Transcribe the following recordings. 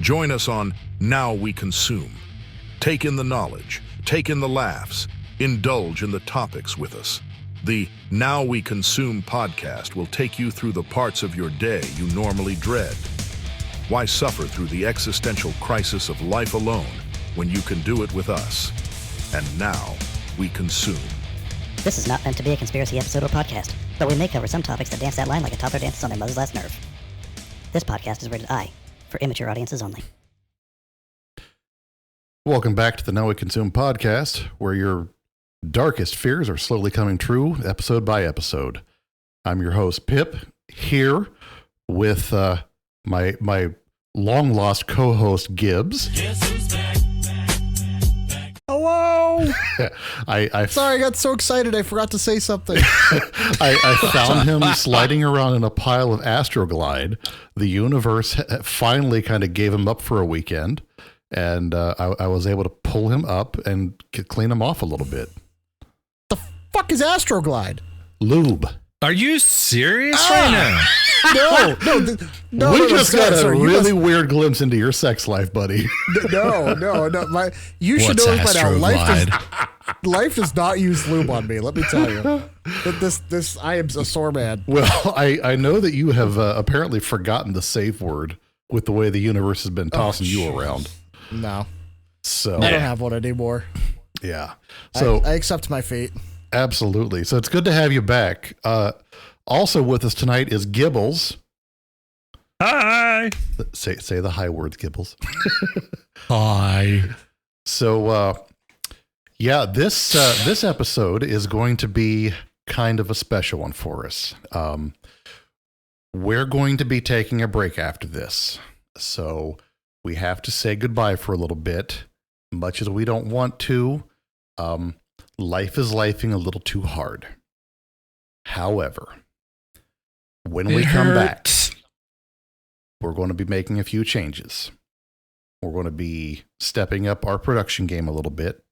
Join us on Now We Consume. Take in the knowledge, take in the laughs, indulge in the topics with us. The Now We Consume podcast will take you through the parts of your day you normally dread. Why suffer through the existential crisis of life alone when you can do it with us? And Now We Consume. This is not meant to be a conspiracy episode or podcast, but we may cover some topics that dance that line like a toddler dances on their mother's last nerve. This podcast is rated I, for immature audiences only. Welcome back to the Now We Consume podcast, where your darkest fears are slowly coming true, episode by episode. I'm your host, Pip, here with my long-lost co-host, Gibbs. Hello! I Sorry, I got so excited I forgot to say something. I found him sliding around in a pile of Astroglide. The universe finally kind of gave him up for a weekend, and I was able to pull him up and clean him off a little bit. The fuck is Astroglide? Lube. Are you serious right now? No. We just got a really weird glimpse into your sex life, buddy. No. You should What's know this by now. Astroglide? Life does not use lube on me. Let me tell you. I am a sore man. Well, I know that you have apparently forgotten the safe word with the way the universe has been tossing you around. No, So I don't have one anymore. yeah. So I accept my fate. absolutely. So it's good to have you back. Also with us tonight is Gibbles. Hi. Say the high words, Gibbles. Hi. So yeah, this episode is going to be kind of a special one for us. We're going to be taking a break after this. So we have to say goodbye for a little bit, much as we don't want to. Life is lifing a little too hard. However, when we come back, we're going to be making a few changes. We're going to be stepping up our production game a little bit.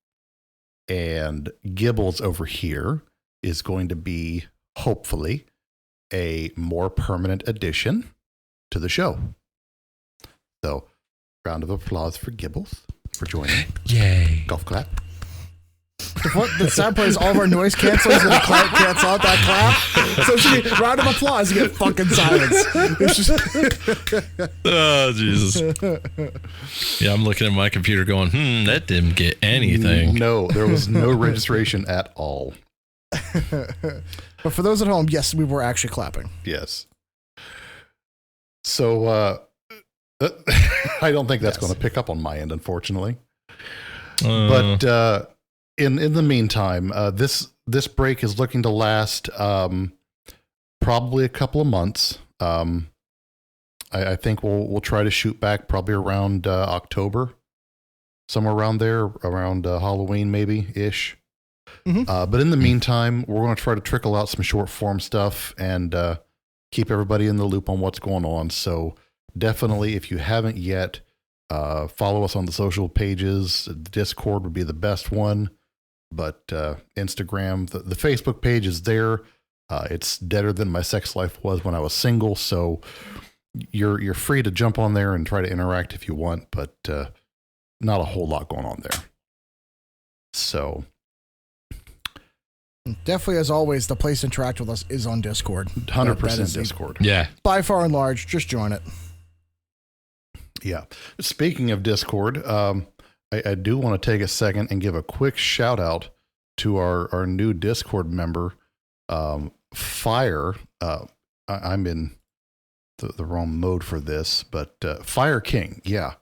And Gibbles over here is going to be, hopefully, a more permanent addition to the show. So, round of applause for Gibbles for joining. Yay. Golf clap. The sound plays all of our noise cancelers and the clap cancel out that clap. So it's a round of applause. You get fucking silence. It's just Oh, Jesus. Yeah, I'm looking at my computer going, that didn't get anything. No, there was no registration at all. But for those at home, yes, we were actually clapping. Yes. So, I don't think that's going to pick up on my end, unfortunately. But in the meantime, this break is looking to last probably a couple of months. I think we'll try to shoot back probably around October, somewhere around there, around Halloween maybe ish. Mm-hmm. But in the meantime, we're going to try to trickle out some short form stuff and keep everybody in the loop on what's going on. So definitely, if you haven't yet, follow us on the social pages. Discord would be the best one, but Instagram, the Facebook page is there. It's deader than my sex life was when I was single. So you're free to jump on there and try to interact if you want, but not a whole lot going on there. So Definitely, as always, the place to interact with us is on Discord. 100% Discord. Yeah. By far and large, just join it. Yeah. Speaking of Discord, I do want to take a second and give a quick shout out to our new Discord member, Fire. I'm in the wrong mode for this, but Fire King. Yeah.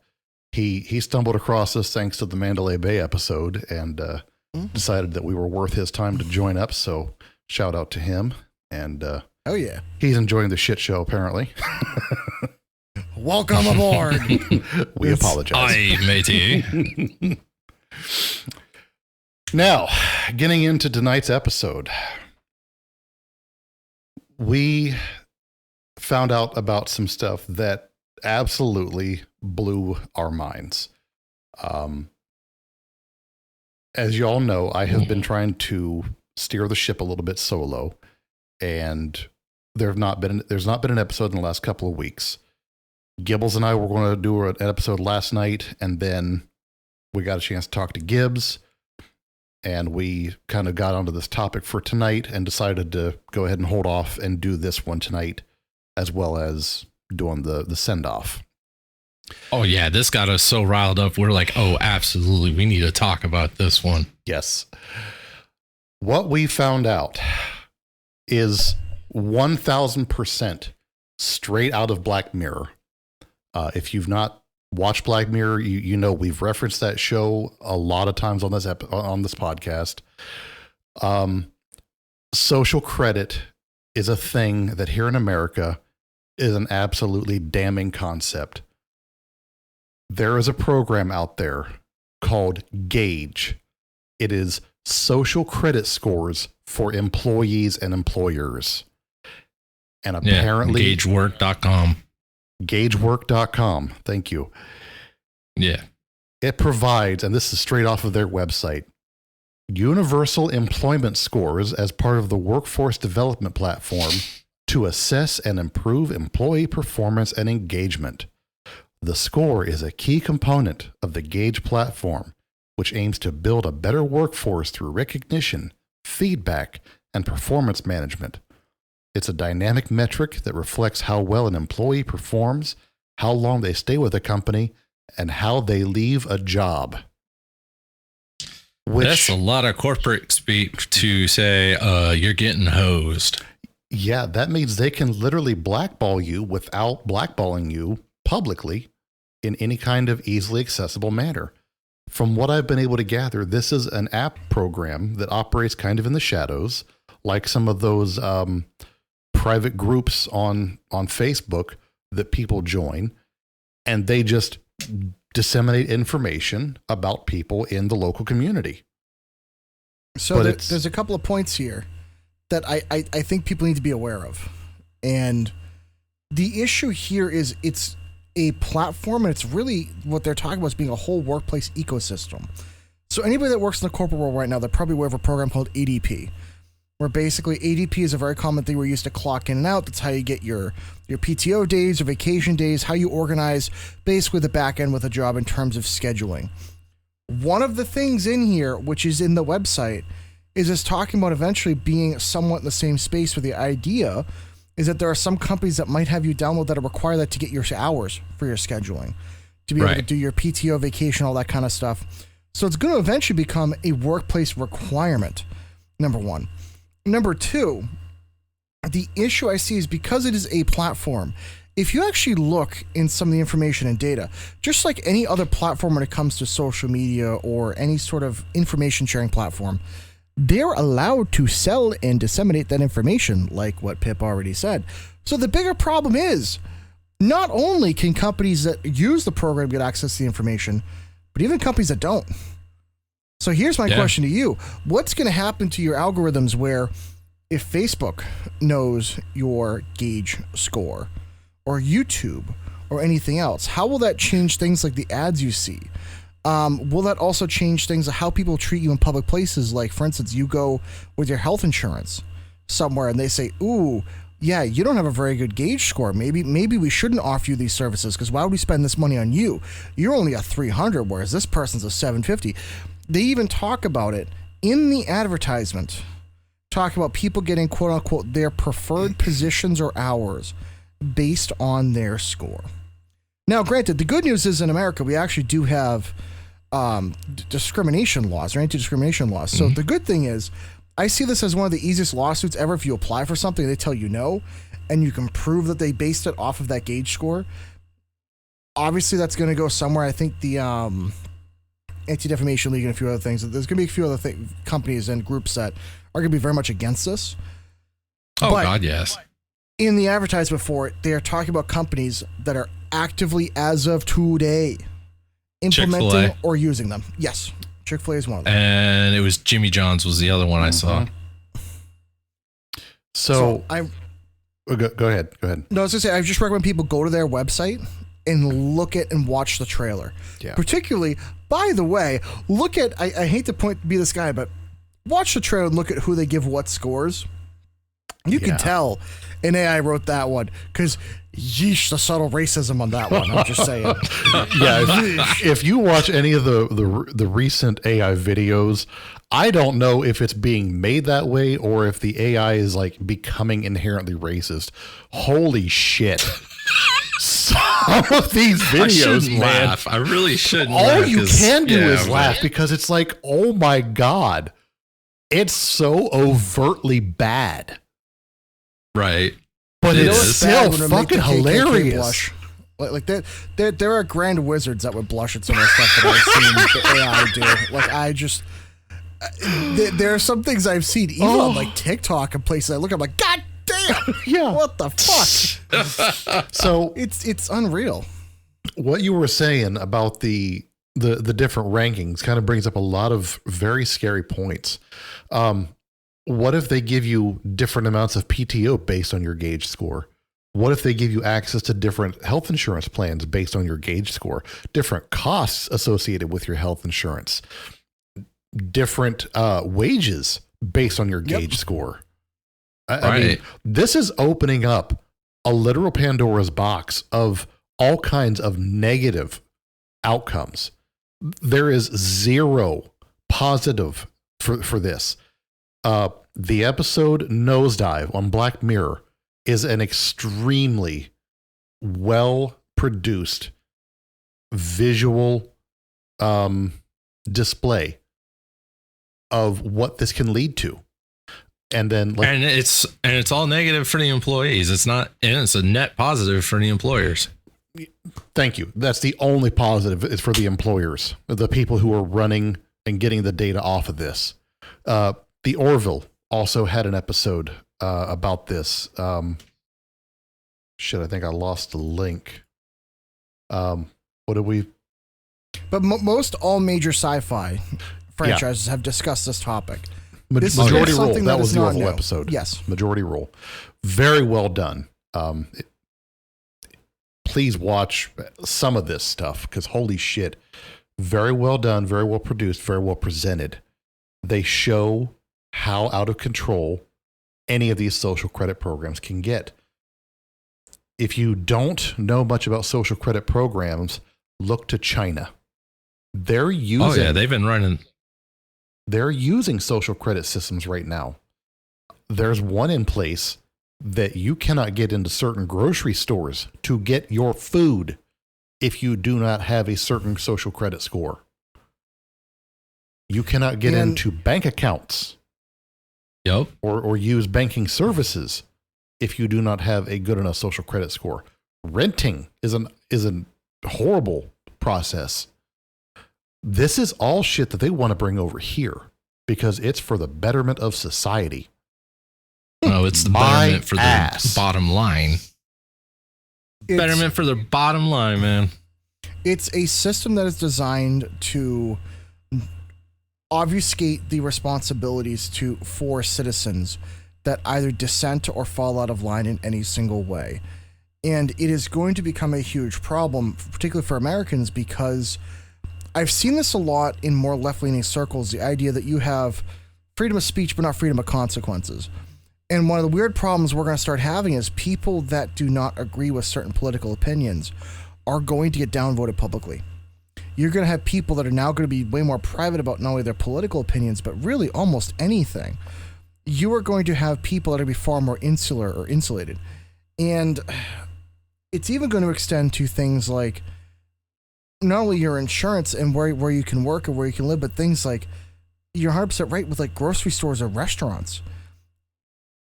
He stumbled across us thanks to the Mandalay Bay episode and decided that we were worth his time to join up. So shout out to him. And Oh, yeah. he's enjoying the shit show, apparently. Welcome aboard. We apologize. Aye, matey. Now, getting into tonight's episode, we found out about some stuff that absolutely blew our minds. As you all know, I have been trying to steer the ship a little bit solo, and there's not been an episode in the last couple of weeks. Gibbles and I were going to do an episode last night, and then we got a chance to talk to Gibbs, and we kind of got onto this topic for tonight and decided to go ahead and hold off and do this one tonight, as well as doing the send-off. Oh, yeah. This got us so riled up. We're like, oh, absolutely. We need to talk about this one. Yes. What we found out is 1,000% straight out of Black Mirror. If you've not watched Black Mirror, you know we've referenced that show a lot of times on this podcast. Social credit is a thing that here in America is an absolutely damning concept. There is a program out there called Gauge. It is social credit scores for employees and employers. And apparently GageWork.com. GageWork.com. Thank you. Yeah. It provides, and this is straight off of their website, universal employment scores as part of the workforce development platform to assess and improve employee performance and engagement. The score is a key component of the Gauge platform, which aims to build a better workforce through recognition, feedback, and performance management. It's a dynamic metric that reflects how well an employee performs, how long they stay with a company, and how they leave a job. That's a lot of corporate speak to say you're getting hosed. Yeah, that means they can literally blackball you without blackballing you publicly in any kind of easily accessible manner. From what I've been able to gather, this is an app program that operates kind of in the shadows, like some of those private groups on Facebook that people join, and they just disseminate information about people in the local community. So there's a couple of points here that I think people need to be aware of. And the issue here is it's a platform, and it's really what they're talking about is being a whole workplace ecosystem. So anybody that works in the corporate world right now, they're probably aware of a program called ADP, where basically ADP is a very common thing where you used to clock in and out. That's how you get your PTO days or vacation days, how you organize basically the back end with a job in terms of scheduling. One of the things in here, which is in the website, is it's talking about eventually being somewhat in the same space, where the idea is that there are some companies that might have you download that require that to get your hours for your scheduling, to be able to do your PTO, vacation, all that kind of stuff. So it's going to eventually become a workplace requirement, number one. Number two, the issue I see is because it is a platform, if you actually look in some of the information and data, just like any other platform when it comes to social media or any sort of information sharing platform, they're allowed to sell and disseminate that information, like what Pip already said. So the bigger problem is, not only can companies that use the program get access to the information, but even companies that don't. So here's my question to you. What's going to happen to your algorithms where if Facebook knows your Gauge score, or YouTube, or anything else, how will that change things like the ads you see? Will that also change things of how people treat you in public places? Like, for instance, you go with your health insurance somewhere and they say, ooh, yeah, you don't have a very good Gauge score. Maybe we shouldn't offer you these services, because why would we spend this money on you? You're only a 300, whereas this person's a 750. They even talk about it in the advertisement, talk about people getting, quote unquote, their preferred positions or hours based on their score. Now, granted, the good news is in America, we actually do have discrimination laws or anti-discrimination laws. So the good thing is, I see this as one of the easiest lawsuits ever. If you apply for something, they tell you no, and you can prove that they based it off of that Gauge score. Obviously, that's going to go somewhere. I think the Anti-Defamation League and a few other things. There's going to be a few other companies and groups that are going to be very much against this. Oh, but God, yes. In the advertisement for it, they are talking about companies that are actively, as of today, implementing Chick-fil-A. or using them. Yes, Chick-fil-A is one of them. And it was Jimmy John's was the other one I saw. So I go ahead. No, I was going to say, I just recommend people go to their website and look at and watch the trailer. Yeah. Particularly, by the way, look at, I hate to be this guy, but watch the trailer and look at who they give what scores. You can tell an AI wrote that one because yeesh, the subtle racism on that one. I'm just saying. If you watch any of the recent AI videos, I don't know if it's being made that way or if the AI is like becoming inherently racist. Holy shit. Some of these videos, man. Laugh. I really shouldn't. All you can do is laugh because it's like, oh my God, it's so overtly bad. Right. But it's still fucking hilarious. Like there are grand wizards that would blush at some of the stuff that I've seen the AI do. Like I just, there are some things I've seen even on like TikTok and places I look at, I'm like, God damn, yeah, what the fuck? So it's unreal. What you were saying about the different rankings kind of brings up a lot of very scary points. What if they give you different amounts of PTO based on your gauge score? What if they give you access to different health insurance plans based on your gauge score? Different costs associated with your health insurance? Different wages based on your gauge score? I mean, this is opening up a literal Pandora's box of all kinds of negative outcomes. There is zero positive for this. The episode Nosedive on Black Mirror is an extremely well-produced visual display of what this can lead to. And then it's all negative for the employees. It's a net positive for the employers. Thank you. That's the only positive is for the employers, the people who are running and getting the data off of this. The Orville also had an episode about this. Shit, I think I lost the link. What did we? But most all major sci-fi franchises have discussed this topic. Majority Rule. That was the Orville episode. Yes. Majority Rule. Very well done. Please watch some of this stuff because holy shit. Very well done, very well produced, very well presented. They show how out of control any of these social credit programs can get. If you don't know much about social credit programs, look to China. They're using social credit systems right now. There's one in place that you cannot get into certain grocery stores to get your food if you do not have a certain social credit score. You cannot get into bank accounts. Yep. Or use banking services if you do not have a good enough social credit score. Renting is a horrible process. This is all shit that they want to bring over here because it's for the betterment of society. No, it's the betterment for the bottom line. Betterment for the bottom line, man. It's a system that is designed to obfuscate the responsibilities for citizens that either dissent or fall out of line in any single way. And it is going to become a huge problem, particularly for Americans, because I've seen this a lot in more left-leaning circles, the idea that you have freedom of speech but not freedom of consequences. And one of the weird problems we're going to start having is people that do not agree with certain political opinions are going to get downvoted publicly. You're going to have people that are now going to be way more private about not only their political opinions, but really almost anything. You are going to have people that are going to be far more insular or insulated. And it's even going to extend to things like not only your insurance and where you can work and where you can live, but things like you're 100% right with like grocery stores or restaurants.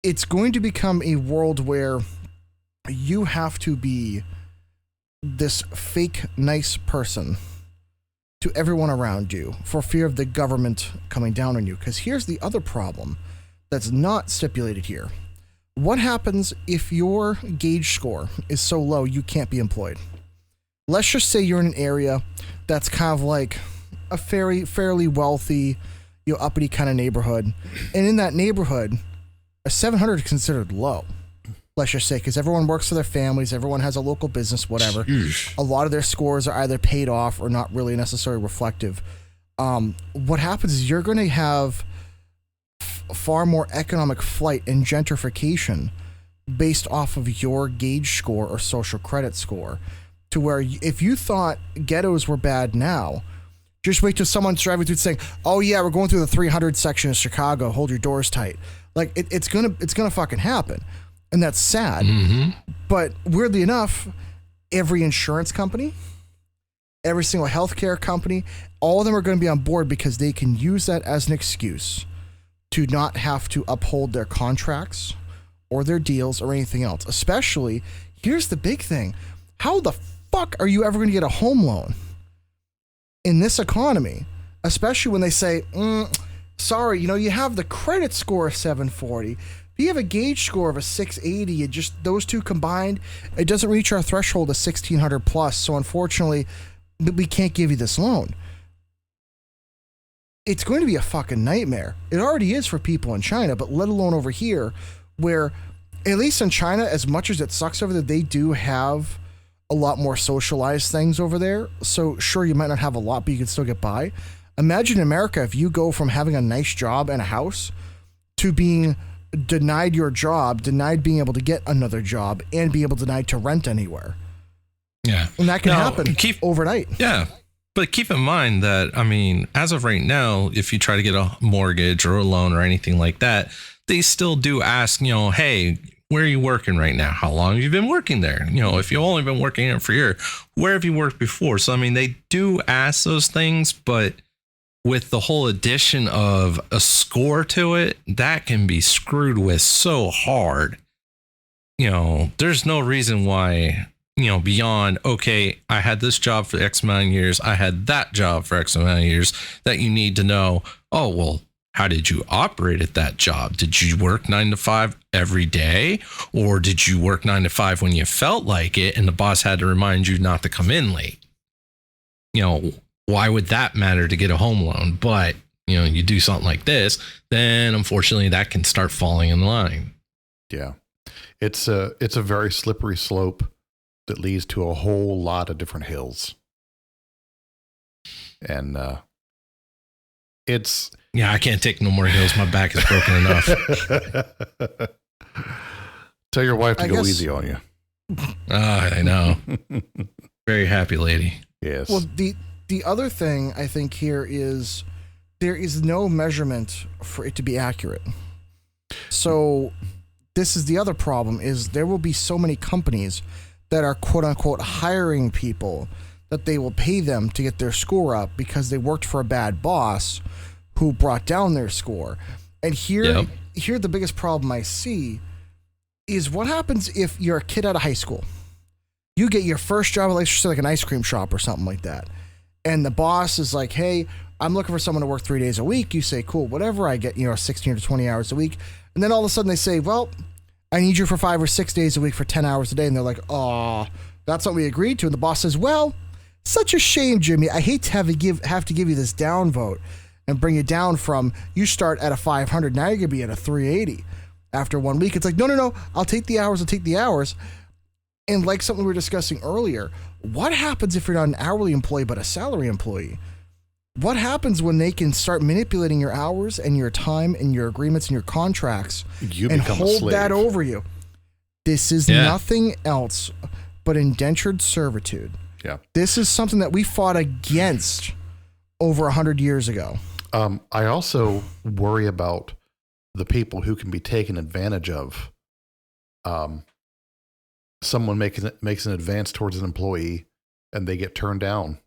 It's going to become a world where you have to be this fake nice person to everyone around you for fear of the government coming down on you. Because here's the other problem that's not stipulated here. What happens if your gauge score is so low you can't be employed? Let's just say you're in an area that's kind of like a fairly wealthy, uppity kind of neighborhood. And in that neighborhood, a 700 is considered low. Let's just say, because everyone works for their families, everyone has a local business, whatever. A lot of their scores are either paid off or not really necessarily reflective. What happens is you're going to have far more economic flight and gentrification based off of your gauge score or social credit score, to where if you thought ghettos were bad now, just wait till someone's driving through saying, oh yeah, we're going through the 300 section of Chicago, hold your doors tight. Like it's gonna fucking happen. And that's sad. But weirdly enough, every insurance company, every single healthcare company, all of them are going to be on board because they can use that as an excuse to not have to uphold their contracts or their deals or anything else. Especially, here's the big thing. How the fuck are you ever going to get a home loan in this economy? Especially when they say, sorry, you have the credit score of 740. If you have a gauge score of a 680, just those two combined, it doesn't reach our threshold of 1,600 plus. So unfortunately, we can't give you this loan. It's going to be a fucking nightmare. It already is for people in China, but let alone over here, where at least in China, as much as it sucks over there, they do have a lot more socialized things over there. So sure, you might not have a lot, but you can still get by. Imagine in America, if you go from having a nice job and a house to being denied your job, denied being able to get another job, and be able to denied to rent anywhere. Yeah. And that can happen overnight. Yeah. But keep in mind that, as of right now, if you try to get a mortgage or a loan or anything like that, they still do ask, hey, where are you working right now? How long have you been working there? If you've only been working there for a year, where have you worked before? So, they do ask those things, but with the whole addition of a score to it, that can be screwed with so hard. There's no reason why, beyond, okay, I had this job for X amount of years, I had that job for X amount of years, that you need to know, oh, well, how did you operate at that job? Did you work 9 to 5 every day? Or did you work 9 to 5 when you felt like it and the boss had to remind you not to come in late? Why would that matter to get a home loan? But, you do something like this, then unfortunately that can start falling in line. Yeah. It's a very slippery slope that leads to a whole lot of different hills. And it's... Yeah, I can't take no more hills. My back is broken enough. Tell your wife to go easy on you. I know. Very happy lady. Yes. Well, the other thing I think here is there is no measurement for it to be accurate. So this is the other problem, is there will be so many companies that are quote unquote hiring people that they will pay them to get their score up because they worked for a bad boss who brought down their score. And here the biggest problem I see is what happens if you're a kid out of high school. You get your first job, let's just say like an ice cream shop or something like that. And the boss is like, hey, I'm looking for someone to work 3 days a week. You say, cool, whatever. I get, 16 to 20 hours a week. And then all of a sudden they say, well, I need you for 5 or 6 days a week for 10 hours a day. And they're like, oh, that's what we agreed to. And the boss says, well, such a shame, Jimmy. I hate to have to give you this downvote and bring you down from, you start at a 500. Now you're going to be at a 380 after 1 week. It's like, no. I'll take the hours. And like something we were discussing earlier, what happens if you're not an hourly employee but a salary employee? What happens when they can start manipulating your hours and your time and your agreements and your contracts and hold that over you? This is nothing else but indentured servitude. Yeah. This is something that we fought against over 100 years ago. I also worry about the people who can be taken advantage of. Someone makes an advance towards an employee and they get turned down.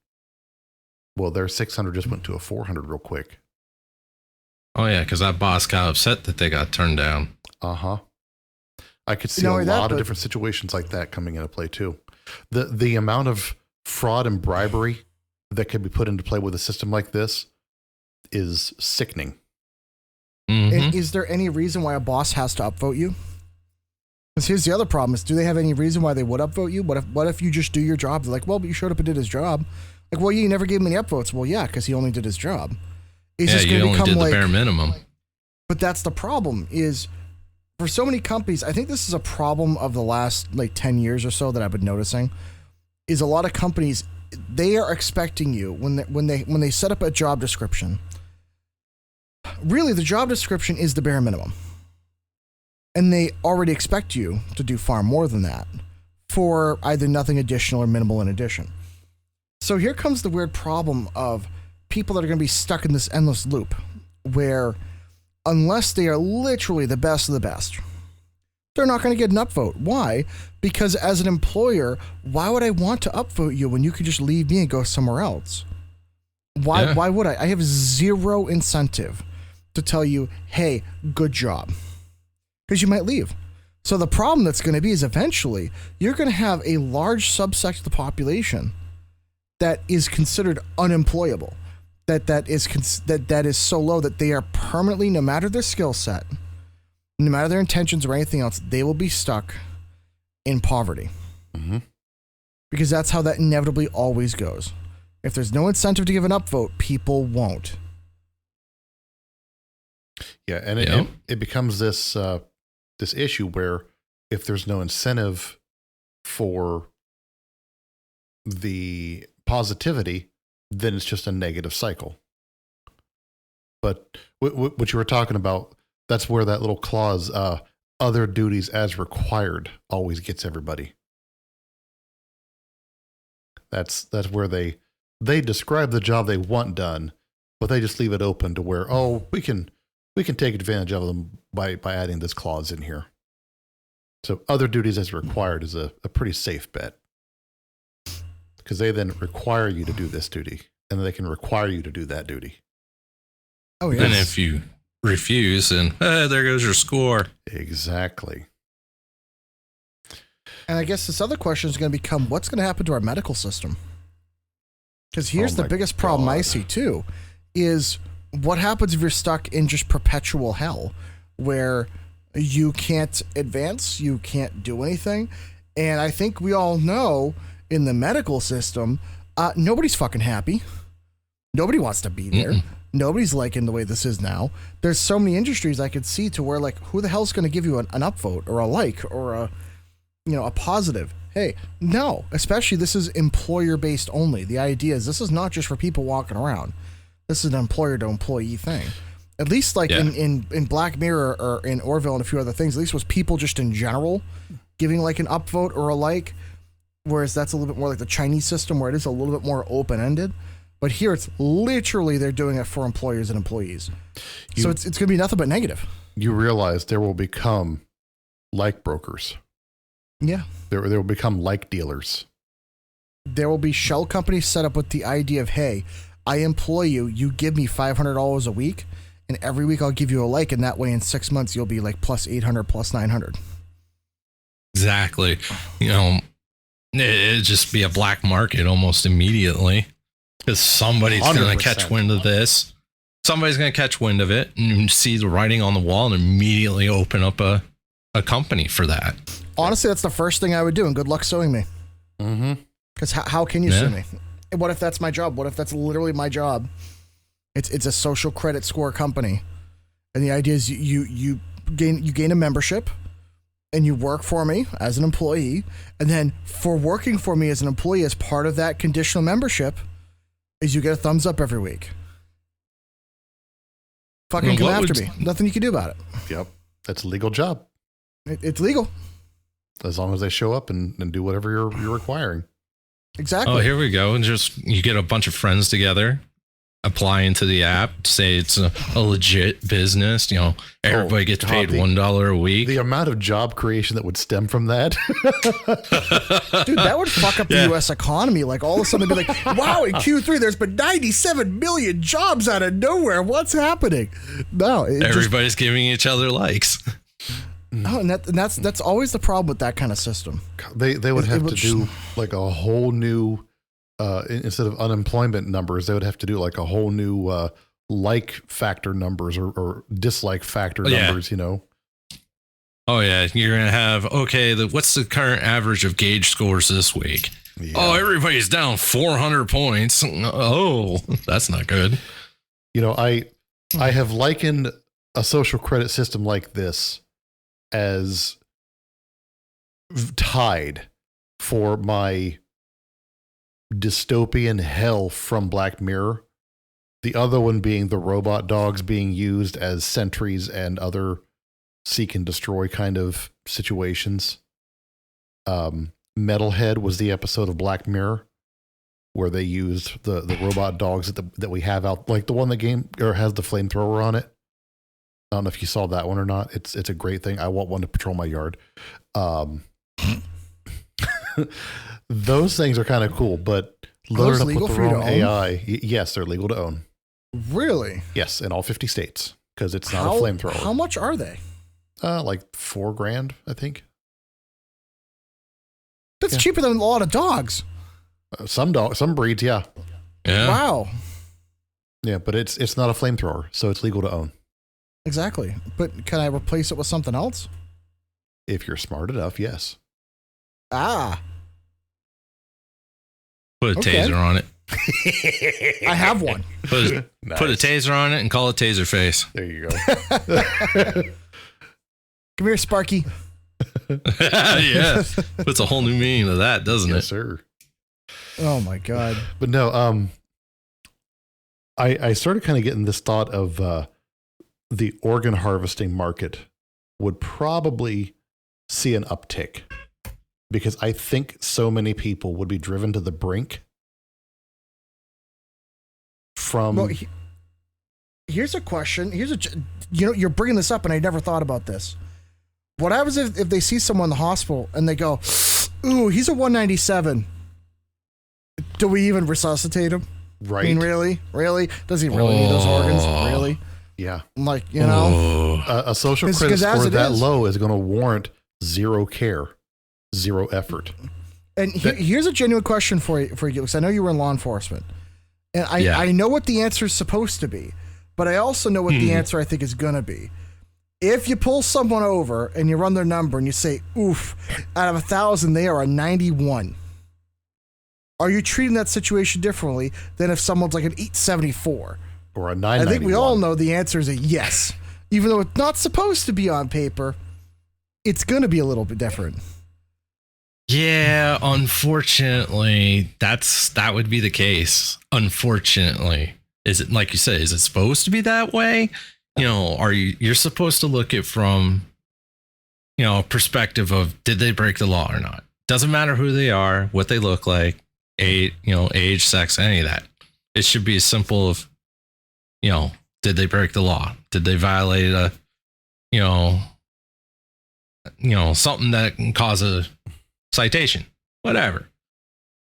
Well, their 600 just went to a 400 real quick. Oh yeah, because that boss got upset that they got turned down. Uh-huh. I could see a lot of different situations like that coming into play too. The amount of fraud and bribery that could be put into play with a system like this is sickening. Mm-hmm. And is there any reason why a boss has to upvote you? Because here's the other problem is, do they have any reason why they would upvote you? What if you just do your job? They're like, well, but you showed up and did his job. Like, well, you never gave him any upvotes. Well, yeah, because he only did his job. It's just you only did the bare minimum. But that's the problem is, for so many companies, I think this is a problem of the last 10 years or so that I've been noticing, is a lot of companies, they are expecting you when they set up a job description, really the job description is the bare minimum. And they already expect you to do far more than that for either nothing additional or minimal in addition. So here comes the weird problem of people that are going to be stuck in this endless loop where unless they are literally the best of the best, they're not going to get an upvote. Why? Because as an employer, why would I want to upvote you when you could just leave me and go somewhere else? Why would I? I have zero incentive to tell you, hey, good job. Because you might leave. So the problem that's going to be is eventually you're going to have a large subset of the population that is considered unemployable. That is so low that they are permanently, no matter their skill set, no matter their intentions or anything else, they will be stuck in poverty. Mm-hmm. Because that's how that inevitably always goes. If there's no incentive to give an upvote, people won't. Yeah, and it becomes this this issue where if there's no incentive for the positivity, then it's just a negative cycle. But what you were talking about, that's where that little clause, other duties as required, always gets everybody. That's where they describe the job they want done, but they just leave it open to where, we can take advantage of them by adding this clause in here. So other duties as required is a pretty safe bet, because they then require you to do this duty, and they can require you to do that duty. Oh, yes. And if you refuse, and there goes your score. Exactly. And I guess this other question is going to become, what's going to happen to our medical system? Because here's the biggest problem I see too, is what happens if you're stuck in just perpetual hell where you can't advance, you can't do anything. And I think we all know in the medical system, nobody's fucking happy. Nobody wants to be there. Nobody's liking the way this is now. There's so many industries I could see to where, like, who the hell's going to give you an upvote or a like or a positive? Hey, no, especially this is employer based only. The idea is this is not just for people walking around. This is an employer to employee thing. At least like in Black Mirror or in Orville and a few other things, at least was people just in general giving like an upvote or a like, whereas that's a little bit more like the Chinese system where it is a little bit more open-ended. But here it's literally they're doing it for employers and employees. So it's going to be nothing but negative. You realize there will become like brokers. Yeah. There will become like dealers. There will be shell companies set up with the idea of, hey, I employ you, you give me $500 a week, and every week I'll give you a like, and that way in 6 months you'll be like plus 800, plus 900. Exactly. It'd just be a black market almost immediately. Because somebody's going to catch wind of this. Somebody's going to catch wind of it and see the writing on the wall and immediately open up a company for that. Honestly, that's the first thing I would do, and good luck suing me. Mm-hmm. Because how can you sue me? What if that's my job? What if that's literally my job? It's a social credit score company, and the idea is you gain a membership, and you work for me as an employee, and then for working for me as an employee as part of that conditional membership, is you get a thumbs up every week. Fucking come after me. Nothing you can do about it. Yep. That's a legal job. It's legal. As long as they show up and do whatever you're requiring. Exactly. Oh, here we go. And just you get a bunch of friends together, apply into the app, say it's a legit business. Everybody gets paid $1 a week. The amount of job creation that would stem from that. Dude, that would fuck up the U.S. economy. Like all of a sudden, it'd be like, wow, in Q3, there's been 97 million jobs out of nowhere. What's happening? No, everybody's giving each other likes. No, and that's always the problem with that kind of system. They would have to do like a whole new, instead of unemployment numbers, they would have to do like a whole new like factor numbers or dislike factor numbers, Oh, yeah. You're going to have, what's the current average of Gauge scores this week? Yeah. Oh, everybody's down 400 points. Oh, that's not good. I have likened a social credit system like this as tied for my dystopian hell from Black Mirror, The other one being the robot dogs being used as sentries and other seek and destroy kind of situations. Metalhead was the episode of Black Mirror where they used the robot dogs that we have out, like the one that has the flamethrower on it. I don't know if you saw that one or not. It's a great thing. I want one to patrol my yard. Those things are kind of cool, but loaded up with their own AI. Yes, they're legal to own. Really? Yes, in all 50 states because it's not a flamethrower. How much are they? Like $4,000, I think. That's cheaper than a lot of dogs. Some breeds, yeah. Wow. Yeah, but it's not a flamethrower, so it's legal to own. Exactly. But can I replace it with something else? If you're smart enough, yes. Ah. Put a taser on it. I have one. Put a taser on it and call it Taserface. There you go. Come here, Sparky. Yeah. Puts a whole new meaning to that, doesn't it? Yes, sir. Oh my God. But no, I started kind of getting this thought of the organ harvesting market would probably see an uptick because I think so many people would be driven to the brink from. Well, here's a question. You're bringing this up, and I never thought about this. What happens if they see someone in the hospital and they go, "Ooh, he's a 197." Do we even resuscitate him? Right. I mean, really? Does he really need those organs? Really? Yeah. Like, you know, a social credit score that low is going to warrant zero care, zero effort. And here's a genuine question for you, because I know you were in law enforcement, and I know what the answer is supposed to be, but I also know what the answer I think is going to be. If you pull someone over and you run their number and you say, "Oof, out of 1,000, they are a 91." Are you treating that situation differently than if someone's like an 874? Or a 991? I think we all know the answer is a yes. Even though it's not supposed to be on paper, it's going to be a little bit different. Yeah, unfortunately, that would be the case. Unfortunately. Is it, like you said, is it supposed to be that way? You're supposed to look at from, perspective of, did they break the law or not? Doesn't matter who they are, what they look like, age, sex, any of that. It should be as simple of, did they break the law? Did they violate something that can cause a citation? Whatever.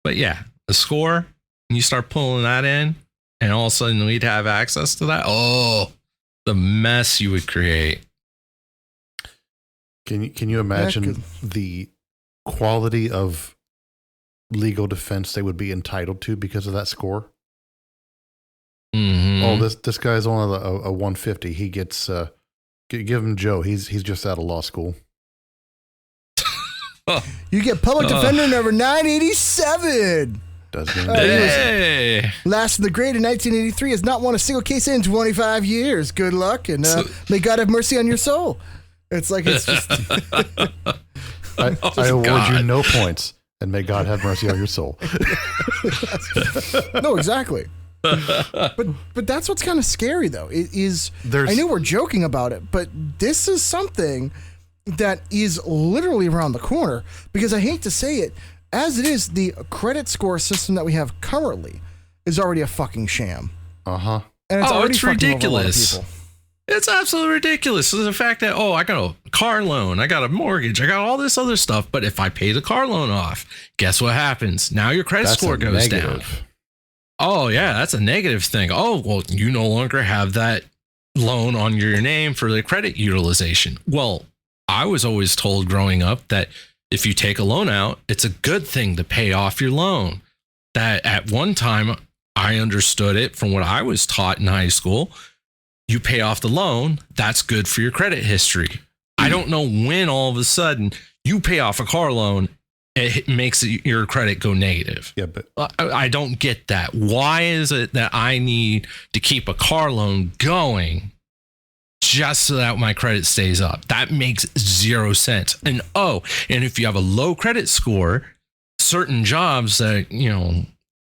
But yeah, the score, you start pulling that in, and all of a sudden we'd have access to that. Oh, the mess you would create. Can you imagine the quality of legal defense they would be entitled to because of that score? Mm-hmm. Oh, this guy's on a 150. He gets give him Joe. He's just out of law school. You get public defender number 987. Hey. Last in the grade in 1983 has not won a single case in 25 years. Good luck, and may God have mercy on your soul. It's like it's just. I award you no points, and may God have mercy on your soul. No, exactly. But that's what's kind of scary, though. I know we're joking about it, but this is something that is literally around the corner, because I hate to say it, as it is, the credit score system that we have currently is already a fucking sham. Uh-huh. And it's ridiculous. It's absolutely ridiculous. The fact that, I got a car loan, I got a mortgage, I got all this other stuff, but if I pay the car loan off, guess what happens? Now your credit score goes down. Oh, yeah, that's a negative thing. Oh, well, you no longer have that loan on your name for the credit utilization. Well, I was always told growing up that if you take a loan out, it's a good thing to pay off your loan. That at one time, I understood it from what I was taught in high school. You pay off the loan, that's good for your credit history. I don't know when all of a sudden you pay off a car loan, it makes your credit go negative. Yeah, but I don't get that. Why is it that I need to keep a car loan going just so that my credit stays up? That makes zero sense. And if you have a low credit score, certain jobs that,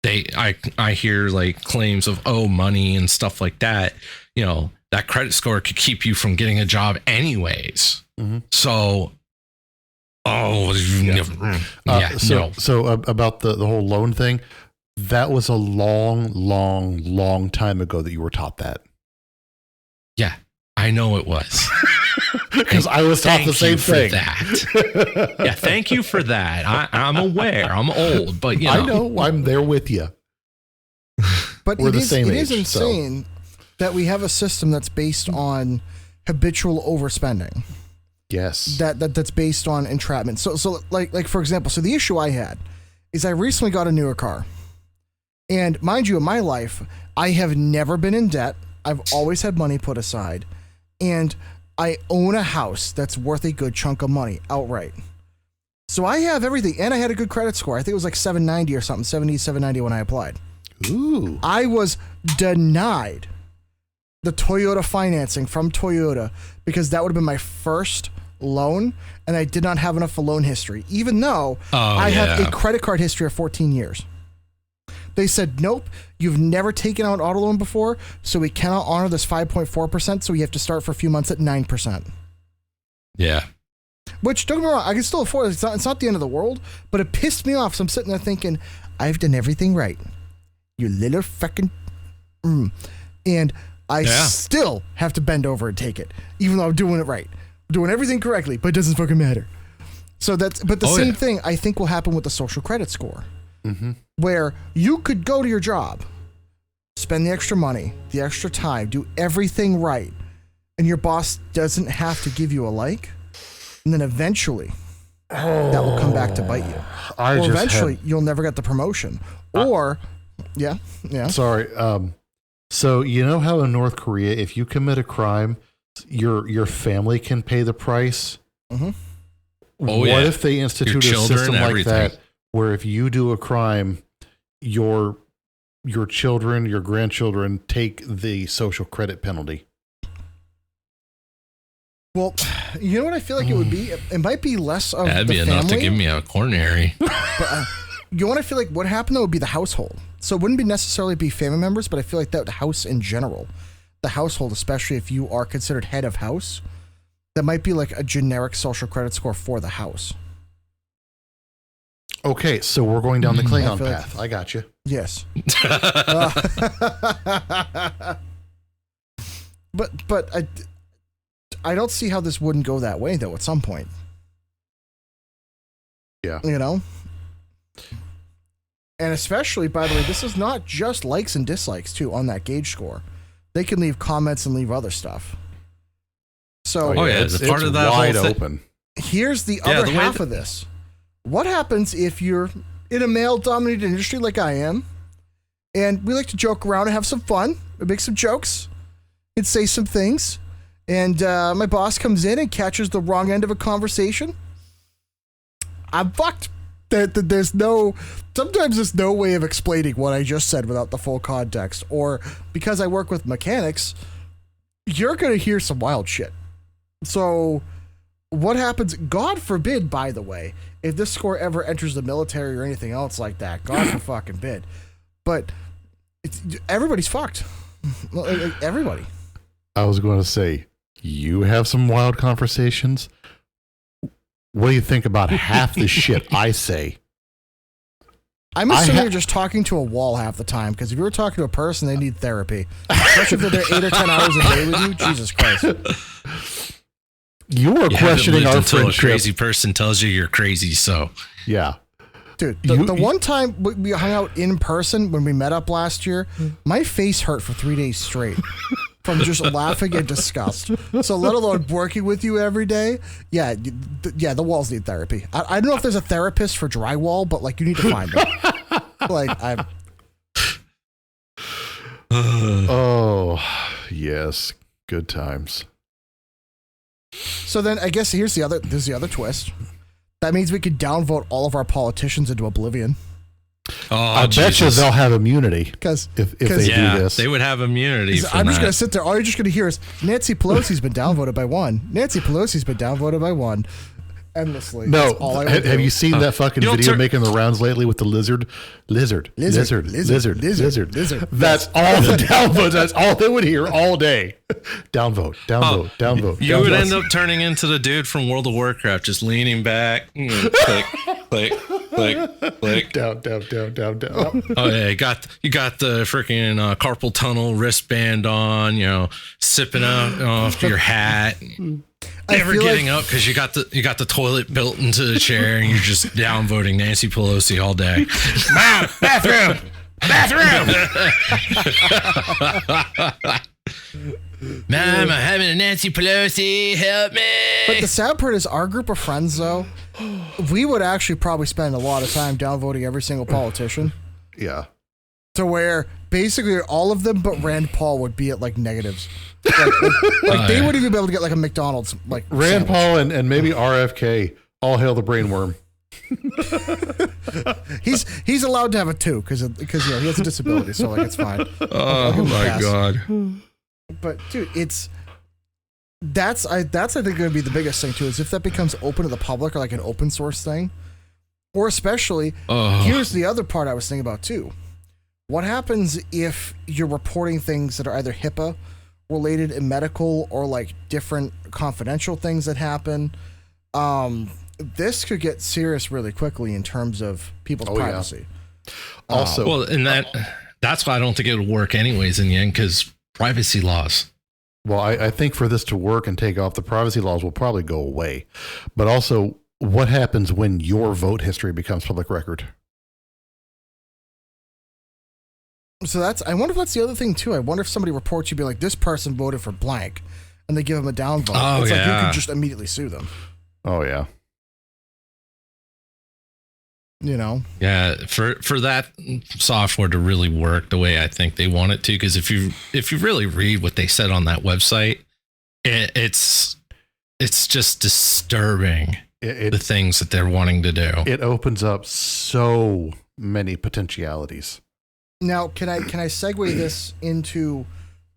I hear like claims of money and stuff like that. You know, that credit score could keep you from getting a job anyways. Mm-hmm. So, So about the whole loan thing, that was a long time ago that you were taught that. Yeah, I know it was. Because I was taught the same thing. That. Yeah, thank you for that. I'm aware. I'm old, but you know. I know. I'm there with you. But it is insane that we have a system that's based on habitual overspending. Yes. That's based on entrapment. So like for example, so the issue I had is I recently got a newer car. And mind you, in my life, I have never been in debt. I've always had money put aside. And I own a house that's worth a good chunk of money outright. So I have everything, and I had a good credit score. I think it was like 790 or something, 790 when I applied. Ooh. I was denied the Toyota financing from Toyota because that would have been my first loan, and I did not have enough of loan history, even though I have a credit card history of 14 years. They said, nope, you've never taken out an auto loan before, so we cannot honor this 5.4%, so we have to start for a few months at 9%. Yeah. Which, don't get me wrong, I can still afford it. It's not the end of the world, but it pissed me off. So I'm sitting there thinking, I've done everything right. You little fucking... And I still have to bend over and take it, even though I'm doing it right. I'm doing everything correctly, but it doesn't fucking matter. So that's... But the same thing, I think, will happen with the social credit score. Mm-hmm. Where you could go to your job, spend the extra money, the extra time, do everything right, and your boss doesn't have to give you a like, and then eventually that will come back to bite you. Or eventually you'll never get the promotion. Or, yeah. Sorry. So you know how in North Korea, if you commit a crime, your family can pay the price? Mm-hmm. What if they institute a system like that? Where if you do a crime, your children, your grandchildren take the social credit penalty. Well, you know what I feel like it would be? It might be less of that'd the be family. enough to give me a coronary. But you know what I feel like? What happened though would be the household. So it wouldn't be necessarily be family members, but I feel like that house in general, the household, especially if you are considered head of house, that might be like a generic social credit score for the house. Okay, so we're going down the Klingon path. I got you. Yes. But I don't see how this wouldn't go that way, though, at some point. Yeah. You know? And especially, by the way, this is not just likes and dislikes, too, on that gauge score. They can leave comments and leave other stuff. So, it's part of that wide open. Here's the other half of this. What happens if you're in a male-dominated industry like I am, and we like to joke around and have some fun, and make some jokes, and say some things, and my boss comes in and catches the wrong end of a conversation? I'm fucked. Sometimes there's no way of explaining what I just said without the full context, or because I work with mechanics, you're going to hear some wild shit. So what happens, God forbid, by the way, if this score ever enters the military or anything else like that, God fucking bid. But everybody's fucked. Everybody. I was going to say, you have some wild conversations. What do you think about half the shit I say? I'm assuming you're just talking to a wall half the time, because if you were talking to a person, they need therapy. Especially if they're there 8 or 10 hours a day with you. Jesus Christ. You are questioning our until friendship. A crazy person tells you you're crazy, so. Yeah. Dude, the one time we hung out in person when we met up last year, my face hurt for 3 days straight from just laughing and disgust. So let alone working with you every day. Yeah, the walls need therapy. I don't know if there's a therapist for drywall, but like you need to find them. Oh, yes. Good times. So then I guess there's the other twist. That means we could downvote all of our politicians into oblivion. Oh, I bet you they'll have immunity because if they do this. They would have immunity. I'm just going to sit there. All you're just going to hear is Nancy Pelosi's been downvoted by one. Nancy Pelosi's been downvoted by one. endlessly. No, That's all I would have do. you seen that fucking video making the rounds lately with the lizard? Lizard. That's all the downvotes. That's all they would hear all day. Downvote. You would end up turning into the dude from World of Warcraft, just leaning back, click, click, click. Down. Oh yeah, you got the freaking carpal tunnel wristband on, sipping off your hat. Never getting up because you got the toilet built into the chair and you're just downvoting Nancy Pelosi all day. Mom, bathroom. Mom, I'm having a Nancy Pelosi. Help me. But the sad part is, our group of friends, though, we would actually probably spend a lot of time downvoting every single politician. Yeah. To where basically all of them but Rand Paul would be at like negatives. Like they wouldn't even be able to get like a McDonald's like Rand Paul and maybe RFK. All hail the brainworm. He's allowed to have a 2 because he has a disability, so like it's fine. Oh my god! But dude, that's I think going to be the biggest thing too, is if that becomes open to the public or like an open source thing, or especially here's the other part I was thinking about too. What happens if you're reporting things that are either HIPAA related and medical or like different confidential things that happen? This could get serious really quickly in terms of people's privacy. Yeah. Also, well, and that's why I don't think it would work anyways in the end, because privacy laws. Well, I think for this to work and take off, the privacy laws will probably go away. But also, what happens when your vote history becomes public record? So I wonder if that's the other thing too. I wonder if somebody reports you be like, this person voted for blank, and they give them a downvote. Oh, it's like you yeah. could just immediately sue them. Oh yeah. Yeah, for that software to really work the way I think they want it to, because if you really read what they said on that website, it's just disturbing, the things that they're wanting to do. It opens up so many potentialities. Now, can I segue this into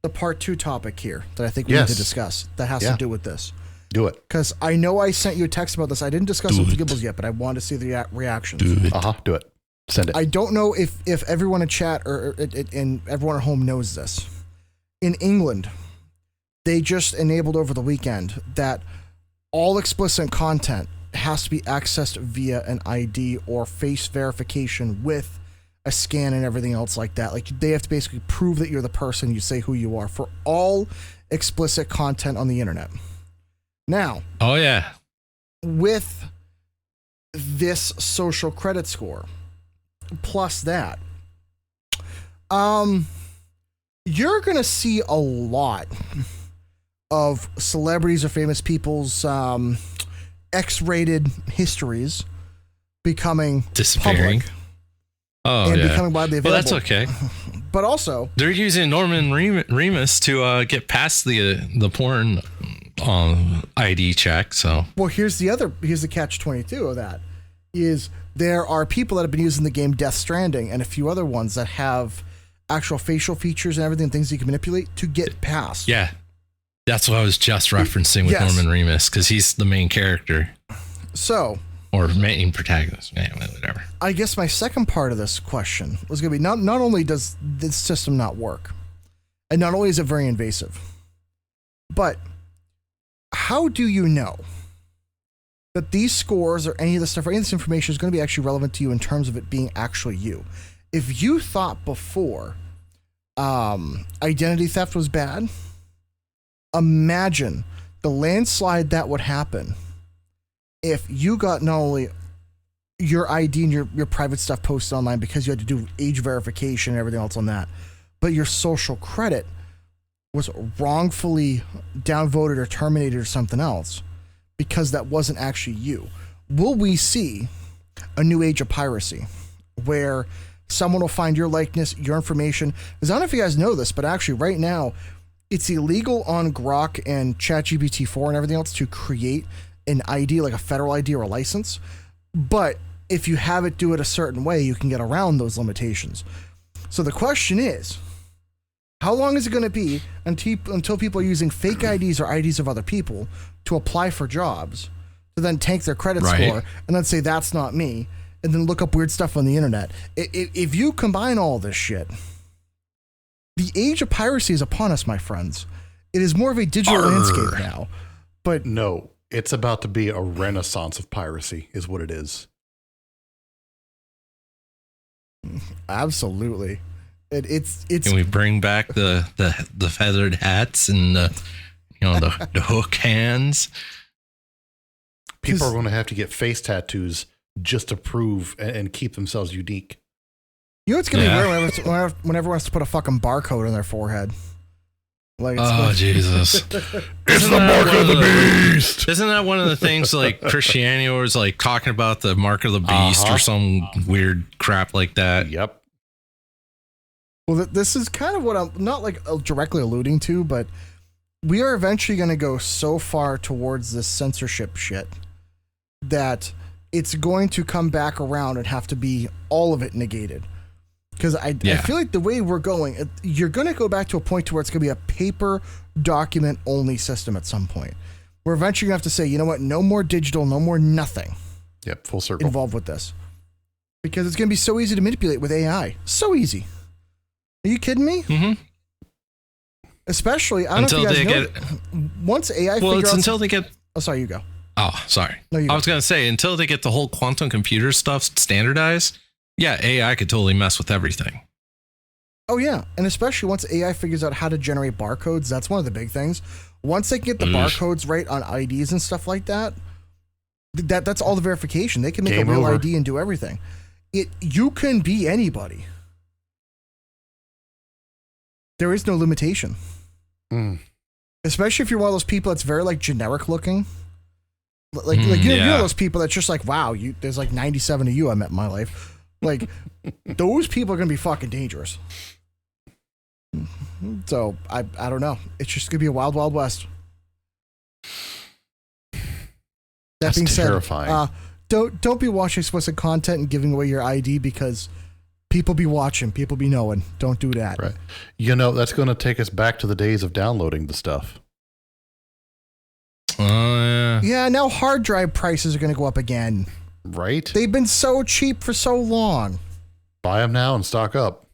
the part 2 topic here that I think we need to discuss that has to do with this? Do it. Because I know I sent you a text about this. I didn't discuss it with Gibbles yet, but I wanted to see the reactions. Do it. Send it. I don't know if everyone in chat or and everyone at home knows this. In England, they just enabled over the weekend that all explicit content has to be accessed via an ID or face verification with a scan and everything else like that. Like they have to basically prove that you're the person you say who you are for all explicit content on the internet. Now, with this social credit score, plus that, you're going to see a lot of celebrities or famous people's X-rated histories becoming disappearing. Public and becoming widely available. Well, that's okay. But also, they're using Norman Remus to get past the porn ID check. So, well, here's the catch-22 of that is there are people that have been using the game Death Stranding and a few other ones that have actual facial features and everything, things you can manipulate to get past. Yeah, that's what I was just referencing with Norman Remus, because he's the main character. So, or main protagonist, whatever. I guess my second part of this question was going to be not only does this system not work, and not only is it very invasive, but how do you know that these scores or any of this stuff or any of this information is going to be actually relevant to you in terms of it being actually you? If you thought before identity theft was bad, imagine the landslide that would happen if you got not only your ID and your private stuff posted online because you had to do age verification and everything else on that, but your social credit was wrongfully downvoted or terminated or something else because that wasn't actually you. Will we see a new age of piracy where someone will find your likeness, your information? Because I don't know if you guys know this, but actually right now it's illegal on Grok and ChatGPT-4 and everything else to create an ID, like a federal ID or a license. But if you have it do it a certain way, you can get around those limitations. So the question is, how long is it going to be until people are using fake IDs or IDs of other people to apply for jobs to then tank their credit Right. score and then say that's not me, and then look up weird stuff on the internet. If you combine all this shit, the age of piracy is upon us, my friends. It is more of a digital landscape now. But No, it's about to be a renaissance of piracy, is what it is. absolutely, it's. Can we bring back the feathered hats and the hook hands? People are going to have to get face tattoos just to prove and keep themselves unique. You know what's gonna be weird whenever everyone has to put a fucking barcode on their forehead. Like, Oh, Jesus. It's the mark of the beast. Isn't that one of the things like Christianity was like talking about the mark of the beast or some weird crap like that? Yep. well, this is kind of what I'm not like directly alluding to, but we are eventually going to go so far towards this censorship shit that it's going to come back around and have to be all of it negated. Because I feel like the way we're going, you're going to go back to a point to where it's going to be a paper document only system at some point. We're eventually going to have to say, you know what, no more digital, no more nothing Yep, full circle. involved with this. Because it's going to be so easy to manipulate with AI. So easy. Are you kidding me? Mm-hmm. Especially, I don't know if you guys know, once AI Well, figure it's out... until they get... Oh, sorry, you go. Oh, sorry. No, you I was going to say, until they get the whole quantum computer stuff standardized, yeah, AI could totally mess with everything. Oh, yeah. And especially once AI figures out how to generate barcodes, that's one of the big things. Once they get the barcodes right on IDs and stuff like that, that's all the verification. They can make Game a real over. ID and do everything. You can be anybody. There is no limitation. Mm. Especially if you're one of those people that's very like generic looking. Like you know those people that's just like, wow, there's like 97 of you I met in my life. Like those people are gonna be fucking dangerous. So I don't know. It's just gonna be a wild, wild west. That That's being terrifying. said, don't be watching explicit content and giving away your ID because people be watching, people be knowing. Don't do that. Right. You know, that's going to take us back to the days of downloading the stuff. Oh, yeah. Yeah, now hard drive prices are gonna go up again. Right? They've been so cheap for so long. Buy them now and stock up.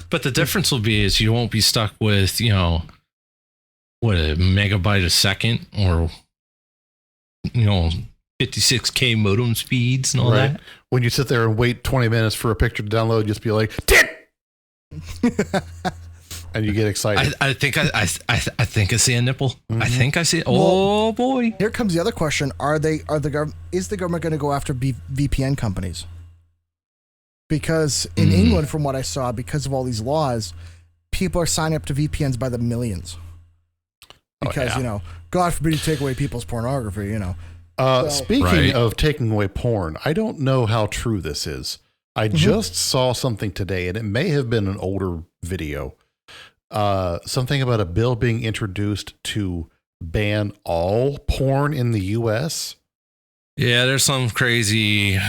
But the difference will be is you won't be stuck with, what, a megabyte a second or, 56K modem speeds and all Right. that. When you sit there and wait 20 minutes for a picture to download, just be like, tit! And you get excited. I think I think I see a nipple. I think I see. Oh boy! Here comes the other question: is the government going to go after VPN companies? Because in England, from what I saw, because of all these laws, people are signing up to VPNs by the millions. Because God forbid you take away people's pornography. Speaking Right. of taking away porn, I don't know how true this is. I just saw something today, and it may have been an older video. Something about a bill being introduced to ban all porn in the U.S. Yeah, there's some crazy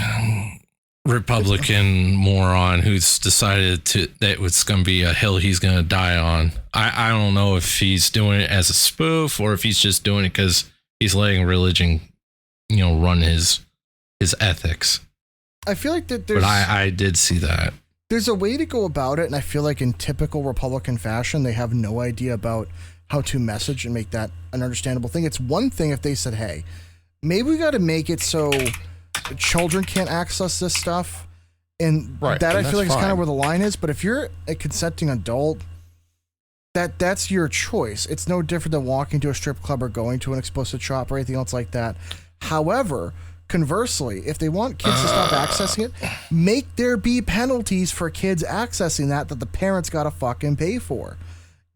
Republican moron who's decided that it's going to be a hill he's going to die on. I don't know if he's doing it as a spoof or if he's just doing it because he's letting religion, run his ethics. I feel like that there's. But I did see that. There's a way to go about it, and I feel like in typical Republican fashion, they have no idea about how to message and make that an understandable thing. It's one thing if they said, hey, maybe we got to make it so children can't access this stuff. And Right, that and I feel like that's is kind fine. of where the line is. But if you're a consenting adult, that's your choice. It's no different than walking to a strip club or going to an explicit shop or anything else like that. However, conversely, if they want kids to stop accessing it, make there be penalties for kids accessing that the parents got to fucking pay for.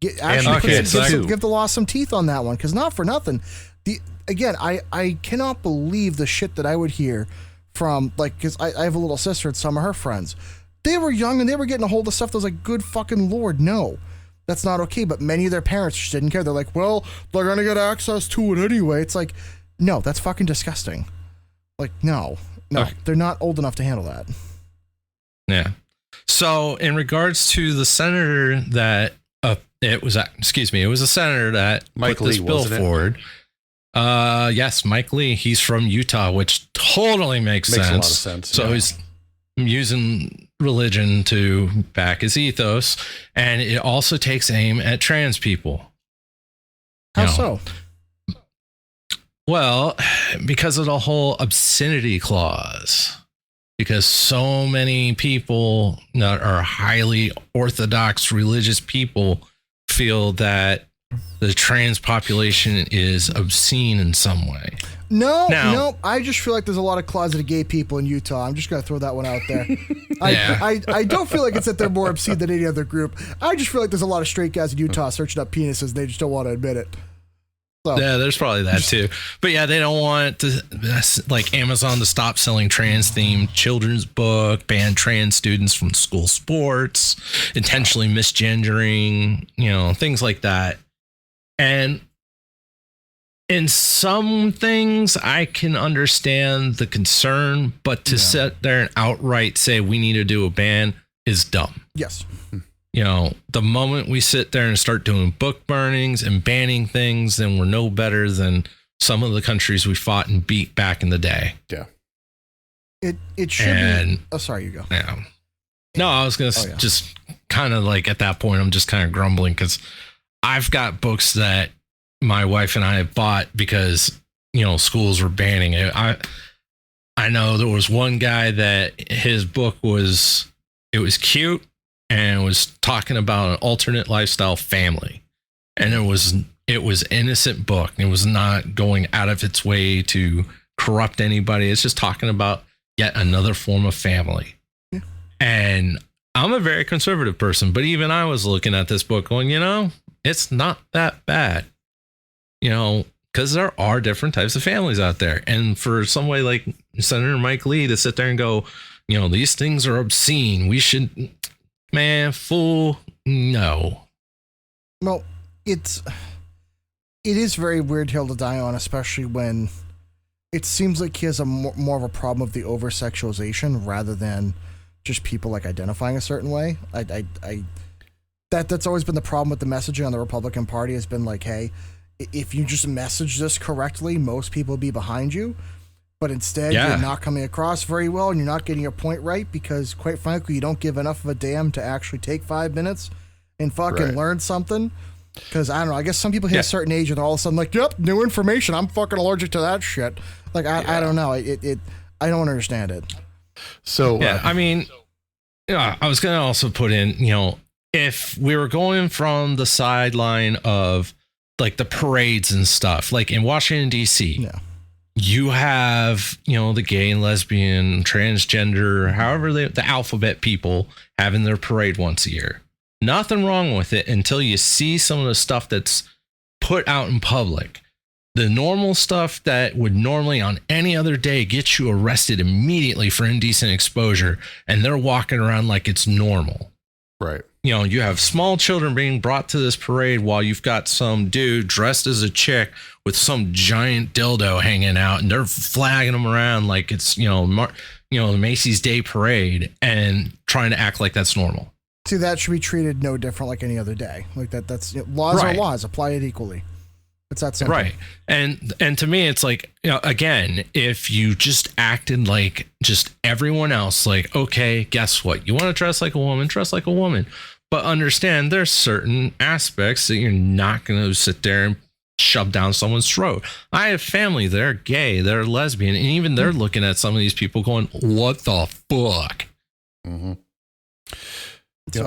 the kids, too. Give the law some teeth on that one, because not for nothing. I cannot believe the shit that I would hear from, like, because I have a little sister and some of her friends. They were young and they were getting a hold of stuff that was like, good fucking Lord, no. That's not okay, but many of their parents just didn't care. They're like, well, they're going to get access to it anyway. It's like, no, that's fucking disgusting. Like, no, Okay. they're not old enough to handle that. Yeah. So in regards to the senator that it was a senator that Mike put this Lee, bill wasn't it? forward. Yes, Mike Lee. He's from Utah, which totally makes sense. A lot of sense. So he's using religion to back his ethos, and it also takes aim at trans people. How so? Well, because of the whole obscenity clause. Because so many people that are highly orthodox religious people feel that the trans population is obscene in some way. No, I just feel like there's a lot of closeted gay people in Utah. I'm just going to throw that one out there. I don't feel like it's that they're more obscene than any other group. I just feel like there's a lot of straight guys in Utah searching up penises. They just don't want to admit it. So. Yeah, there's probably that too. But yeah, they don't want to, like Amazon to stop selling trans-themed children's book, ban trans students from school sports, intentionally misgendering, things like that. And in some things, I can understand the concern, but to sit there and outright say we need to do a ban is dumb. Yes. The moment we sit there and start doing book burnings and banning things, then we're no better than some of the countries we fought and beat back in the day. Yeah. It should be. Oh, sorry, you go. Yeah. No, I was going to just kind of like at that point, I'm just kind of grumbling because I've got books that my wife and I have bought because, schools were banning it. I know there was one guy that his book was cute. And was talking about an alternate lifestyle family. And it was innocent book. It was not going out of its way to corrupt anybody. It's just talking about yet another form of family. Yeah. And I'm a very conservative person, but even I was looking at this book going, it's not that bad. Because there are different types of families out there. And for somebody like Senator Mike Lee to sit there and go, these things are obscene. We should... Man, fool, no. Well, it is very weird hill to die on, especially when it seems like he has a more of a problem with the over-sexualization rather than just people like identifying a certain way. That's always been the problem with the messaging on the Republican Party has been like, hey, if you just message this correctly, most people will be behind you. But instead, you're not coming across very well and you're not getting your point right because, quite frankly, you don't give enough of a damn to actually take 5 minutes and fucking learn something. Because, I don't know, I guess some people hit a certain age and they're all of a sudden like, yep, new information. I'm fucking allergic to that shit. Like, I don't know. I don't understand it. So, I mean, I was going to also put in, if we were going from the sideline of like the parades and stuff, like in Washington, D.C., you have, the gay and lesbian, transgender, however the alphabet people having their parade once a year. Nothing wrong with it until you see some of the stuff that's put out in public. The normal stuff that would normally on any other day get you arrested immediately for indecent exposure, and they're walking around like it's normal. Right. You have small children being brought to this parade while you've got some dude dressed as a chick with some giant dildo hanging out, and they're flagging them around like it's, the Macy's Day Parade and trying to act like that's normal. See, that should be treated no different like any other day. Like that's laws are laws, apply it equally. It's that simple. Right. And to me, it's like, again, if you just acted like just everyone else, like, okay, guess what? You want to dress like a woman, dress like a woman. But understand there's certain aspects that you're not going to sit there and shove down someone's throat. I have family, they're gay, they're lesbian, and even they're looking at some of these people going, what the fuck? Mm-hmm.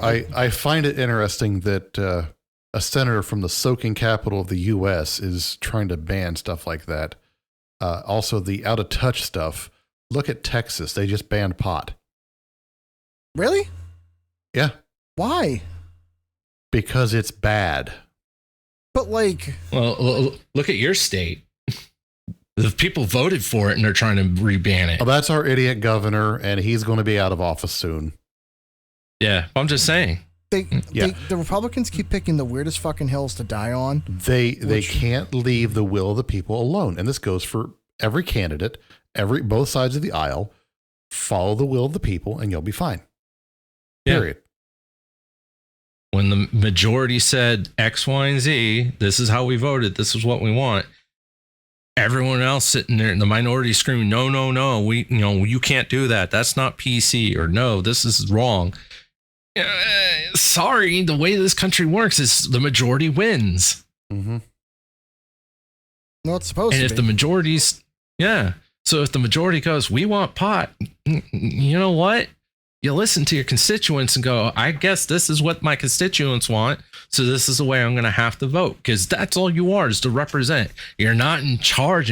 I find it interesting that a senator from the soaking capital of the U.S. is trying to ban stuff like that. Also, the out of touch stuff. Look at Texas. They just banned pot. Really? Yeah. Why? Because it's bad. But like... Well, look at your state. The people voted for it and they're trying to reban it. Well, that's our idiot governor, and he's going to be out of office soon. Yeah, I'm just saying. The Republicans keep picking the weirdest fucking hills to die on. They can't leave the will of the people alone. And this goes for every candidate, both sides of the aisle. Follow the will of the people and you'll be fine. Period. When the majority said X, Y, and Z, this is how we voted, this is what we want. everyone else sitting there in the minority screaming, no, you can't do that. That's not PC, or no, this is wrong. Sorry, the way this country works is the majority wins. Mm-hmm. No, it's supposed and to if be. the majority's, so if the majority goes, we want pot, you know what? You listen to your constituents and go, I guess this is what my constituents want. So this is the way I'm going to have to vote, because that's all you are, is to represent. You're not in charge.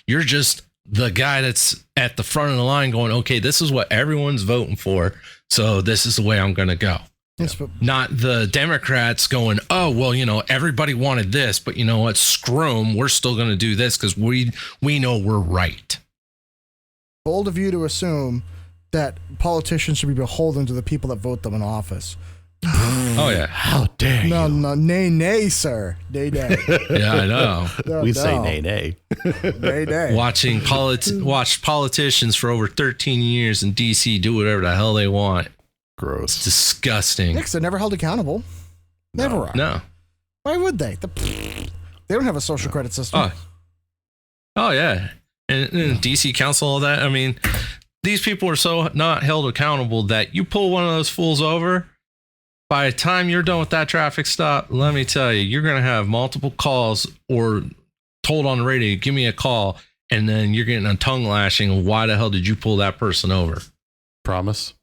You're just the guy that's at the front of the line going, okay, this is what everyone's voting for. So this is the way I'm going to go. Yes, but Not the Democrats going, oh, well, everybody wanted this, but you know what? Screw 'em. We're still going to do this because we know we're right. bold of you to assume that politicians should be beholden to the people that vote them in office. Oh, yeah. How dare you? No, nay, sir. Nay. Yeah, I know. We say nay. Nay. Watch politicians for over 13 years in D.C. do whatever the hell they want. Gross. Disgusting. Next, they're never held accountable. Never are. No. Why would they? They don't have a social credit system. Oh yeah. And DC council, all that. I mean, these people are so not held accountable that you pull one of those fools over, by the time you're done with that traffic stop, let me tell you, you're going to have multiple calls or told on the radio, give me a call. And then you're getting a tongue lashing of why the hell did you pull that person over? Promise.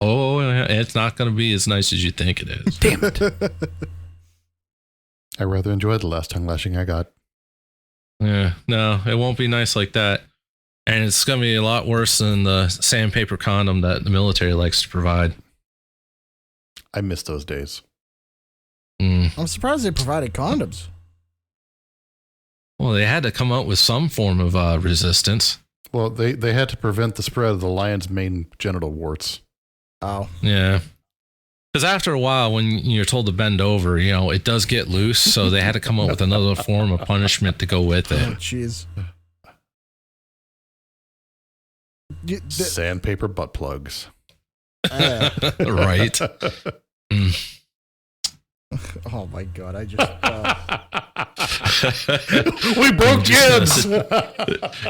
Oh, it's not going to be as nice as you think it is. Damn it. I rather enjoyed the last tongue lashing I got. Yeah, no, it won't be nice like that. And it's going to be a lot worse than the sandpaper condom that the military likes to provide. I miss those days. I'm surprised they provided condoms. Well, they had to come up with some form of resistance. Well, they had to prevent the spread of the lion's mane genital warts. Oh. Yeah. Because after a while, when you're told to bend over, it does get loose. So they had to come up with another form of punishment to go with Oh, it. jeez. Sandpaper butt plugs. Right. Oh my God! I just We broke Gibbs.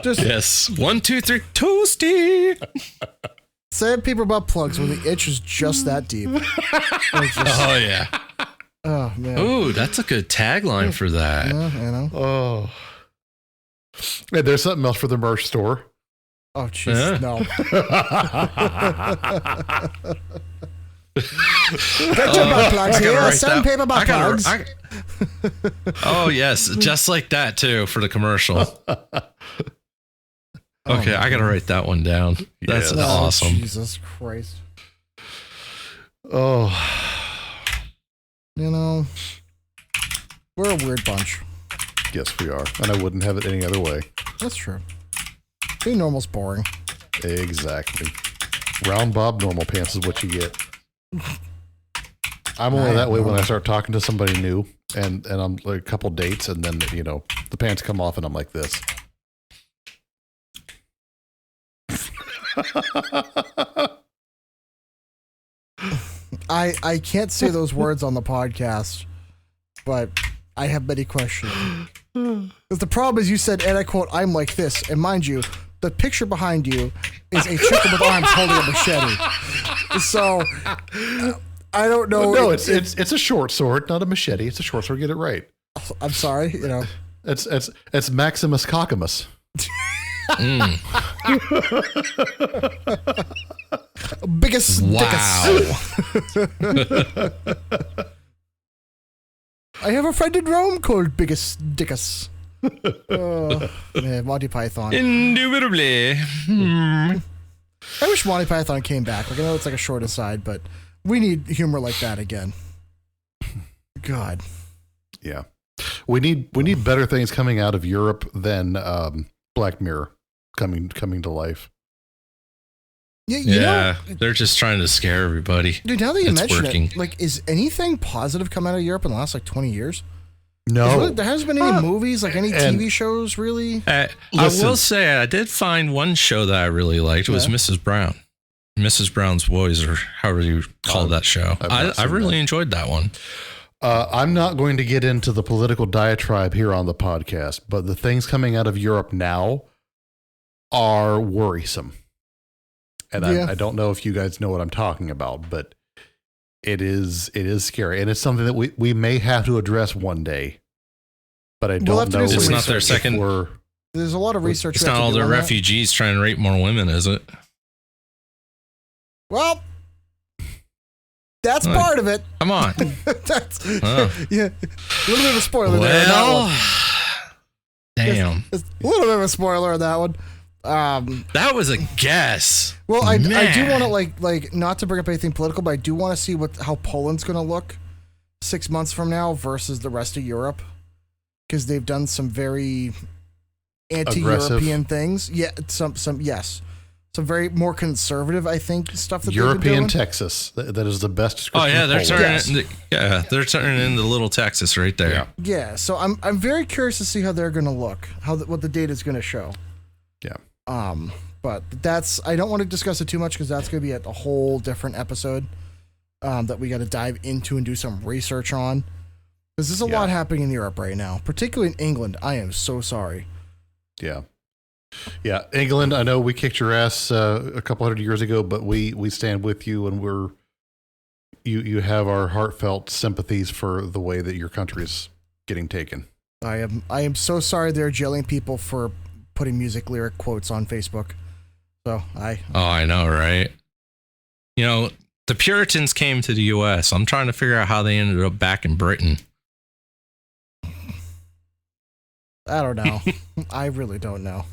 just Yes. 1, 2, 3, toasty. sandpaper butt plugs when the itch is just that deep. It's just- Oh, yeah. oh man. Ooh, that's a good tagline for that. Yeah. Oh. And there's something else for the merch store. Oh jeez, no. Get your butt plugs here. Sandpaper butt plugs. Oh, yes. Just like that, too, for the commercial. Okay, I got to write that one down. That's Yes. awesome. Jesus Christ. Oh. We're a weird bunch. Yes, we are. And I wouldn't have it any other way. That's true. Being normal's boring. Exactly. Round Bob normal pants is what you get. I'm only that way when I start talking to somebody new and I'm like a couple dates and then, the pants come off and I'm like this. I can't say those words on the podcast, but I have many questions. Because the problem is you said, and I quote, I'm like this. And mind you, the picture behind you is a chicken with arms holding a machete. So I don't know. No, it's a short sword, not a machete. It's a short sword. Get it right. I'm sorry, It's Maximus Cockamus. Biggest Wow. I have a friend in Rome called Biggest Dickus. Man, Monty Python. Indubitably. I wish Monty Python came back. Like, I know it's like a short aside, but we need humor like that again. God. Yeah. We need better things coming out of Europe than Black Mirror coming to life. Yeah, Yeah, they're just trying to scare everybody. Dude, now that you It's mention working. it, like, is anything positive come out of Europe in the last, 20 years? No. There hasn't been any movies, any and- TV shows, really? I Listen. will say I did find one show that I really liked. It was Yeah. Mrs. Brown. Mrs. Brown's Boys, or however you call that show. I've not I seen really that. enjoyed that one. I'm not going to get into the political diatribe here on the podcast, but the things coming out of Europe now are worrisome. And I don't know if you guys know what I'm talking about, but it is scary. And it's something that we may have to address one day. But I don't know. It's not their second. There's a lot of research. It's not all their refugees trying to rape more women, is it? Well, that's part of it. Come on. That's yeah. A little bit of a spoiler there. Damn. A little bit of a spoiler on that one. That was a guess. Well, I do want to like not to bring up anything political, but I do want to see how Poland's going to look 6 months from now versus the rest of Europe, because they've done some very anti-European things. Yeah, some very more conservative, I think, stuff that European they've been doing. Texas. That is the best description. Oh yeah, they're turning into little Texas right there. Yeah. So I'm very curious to see how they're going to look, what the data is going to show. Yeah. But I don't want to discuss it too much because that's going to be a whole different episode that we got to dive into and do some research on. Because there's a lot happening in Europe right now, particularly in England. I am so sorry. Yeah. Yeah. England, I know we kicked your ass a couple hundred years ago, but we stand with you, and you have our heartfelt sympathies for the way that your country is getting taken. I am so sorry they're jailing people for putting music lyric quotes on Facebook. So I know, right? You know, the Puritans came to the U.S. I'm trying to figure out how they ended up back in Britain. I don't know. I really don't know.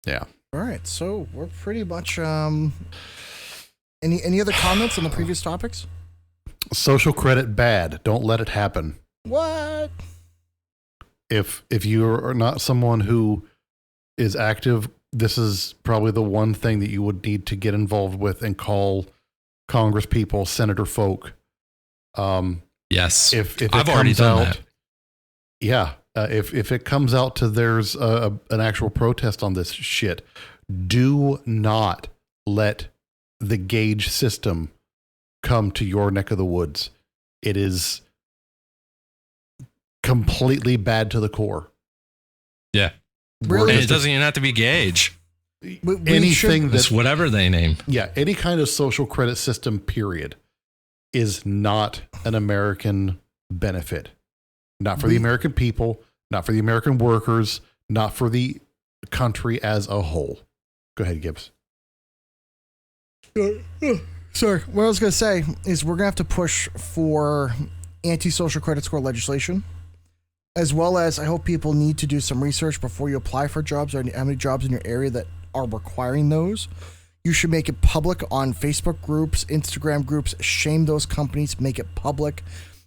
Yeah. All right. So we're pretty much. Any other comments on the previous topics? Social credit bad. Don't let it happen. What? If you are not someone who is active, this is probably the one thing that you would need to get involved with and call Congress people, senator folk. Yes. If it I've already done that. Yeah. If it comes out to there's an actual protest on this shit, do not let the gauge system come to your neck of the woods. It is completely bad to the core. Yeah. Really? And it doesn't even have to be gauge. Anything that's whatever they name. Yeah. Any kind of social credit system, period, is not an American benefit. Not for the American people, not for the American workers, not for the country as a whole. Go ahead, Gibbs. Sorry. What I was going to say is we're going to have to push for anti-social credit score legislation, as well as I hope people need to do some research before you apply for jobs, or how many jobs in your area that are requiring those. You should make it public on Facebook groups, Instagram groups, shame those companies, make it public.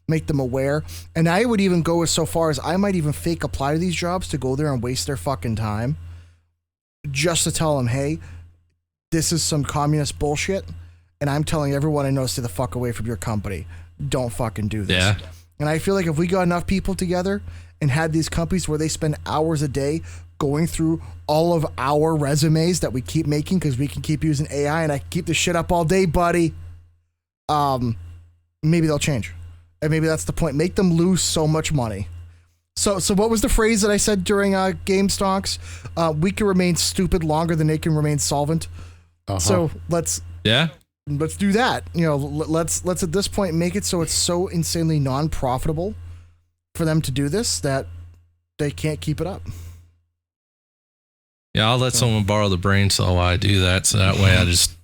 Make them aware. And I would even go so far as I might even fake apply to these jobs to go there and waste their fucking time just to tell them, hey, this is some communist bullshit, and I'm telling everyone I know, stay the fuck away from your company. Don't fucking do this. Yeah. And I feel like if we got enough people together and had these companies where they spend hours a day going through all of our resumes that we keep making because we can keep using AI and I can keep this shit up all day, buddy, maybe they'll change. And maybe that's the point. Make them lose so much money. So what was the phrase that I said during game stocks? We can remain stupid longer than they can remain solvent. Uh-huh. So let's do that. You know, let's at this point make it so it's so insanely non-profitable for them to do this that they can't keep it up. Yeah, I'll let someone borrow the brain cell while I do that, so that way I just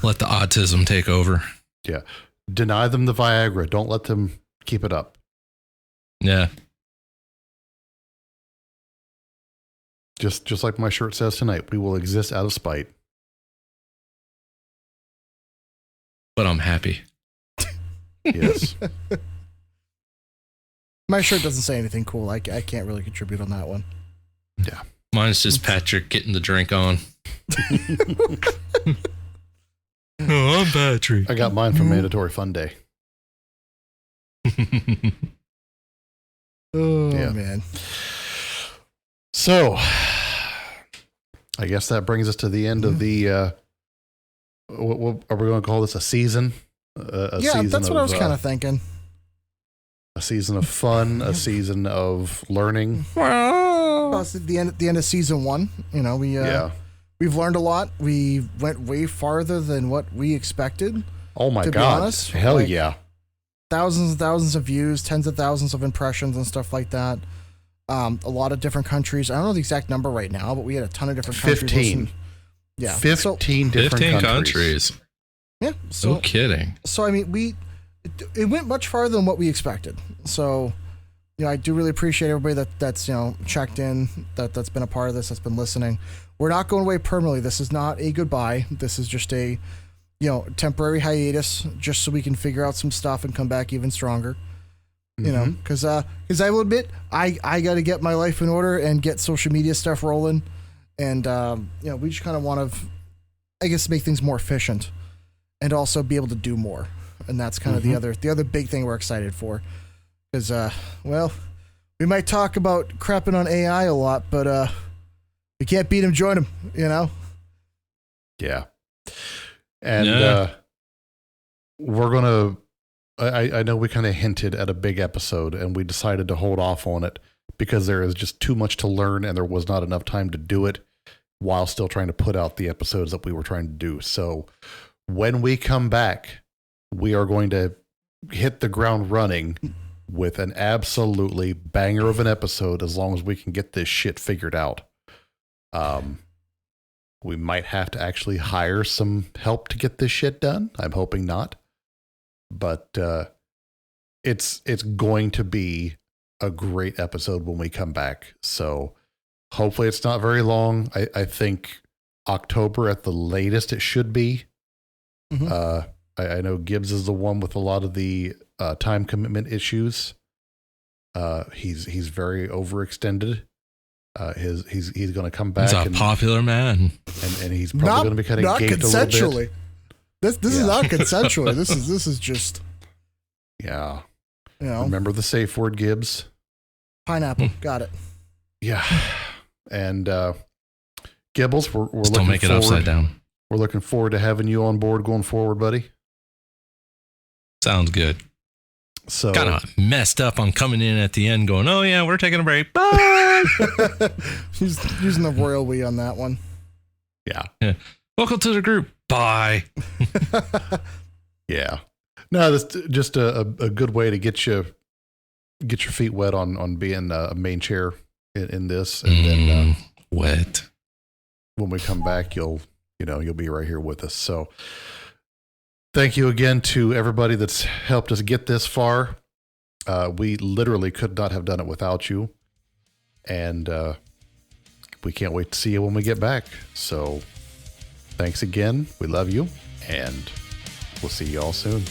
let the autism take over. Yeah. Deny them the Viagra. Don't let them keep it up. Yeah. Just like my shirt says tonight, we will exist out of spite. But I'm happy. Yes. My shirt doesn't say anything cool. I can't really contribute on that one. Yeah. Mine's just Patrick getting the drink on. Oh, I'm Patrick. I got mine from Mandatory Fun Day. Oh, man. So, I guess that brings us to the end of the what are we going to call this? A season? Yeah, that's what I was kind of thinking. A season of fun, a season of learning. Well, it's the end of season 1. You know, we've learned a lot. We went way farther than what we expected. Oh my God. To be honest. Hell yeah. Thousands and thousands of views, tens of thousands of impressions and stuff like that. A lot of different countries. I don't know the exact number right now, but we had a ton of different countries. 15. Yeah. 15 different countries. Yeah. So, no kidding. So, I mean, it went much farther than what we expected. So, you know, I do really appreciate everybody that's, you know, checked in, that's been a part of this, that's been listening. We're not going away permanently. This is not a goodbye. This is just a, you know, temporary hiatus, just so we can figure out some stuff and come back even stronger. You know, because I will admit, I got to get my life in order and get social media stuff rolling. And, you know, we just kind of want to, I guess, make things more efficient and also be able to do more. And that's kind of the other big thing we're excited for. Because, well, we might talk about crapping on AI a lot, but we can't beat him, join him, you know? Yeah. And we're going to, I know we kind of hinted at a big episode and we decided to hold off on it because there is just too much to learn and there was not enough time to do it while still trying to put out the episodes that we were trying to do. So when we come back, we are going to hit the ground running with an absolutely banger of an episode as long as we can get this shit figured out. We might have to actually hire some help to get this shit done. I'm hoping not. But it's going to be a great episode when we come back. So hopefully it's not very long. I think October at the latest it should be. I know Gibbs is the one with a lot of the time commitment issues. He's very overextended. He's going to come back. He's a popular man, and he's probably going to be kind of gaped a little bit. This is not consensually. This is just. Yeah. You know. Remember the safe word, Gibbs? Pineapple. Got it. Yeah. And Gibbles, we're just don't make it upside down. We're looking forward to having you on board going forward, buddy. Sounds good. So kind of messed up on coming in at the end going, oh yeah, we're taking a break. Bye. He's using the royal we on that one. Yeah. Welcome to the group. Bye. Yeah. No, that's just a good way to get your feet wet on being a main chair in this. And then wet. When we come back, you'll be right here with us. So thank you again to everybody that's helped us get this far. We literally could not have done it without you. And we can't wait to see you when we get back. So thanks again. We love you. And we'll see you all soon.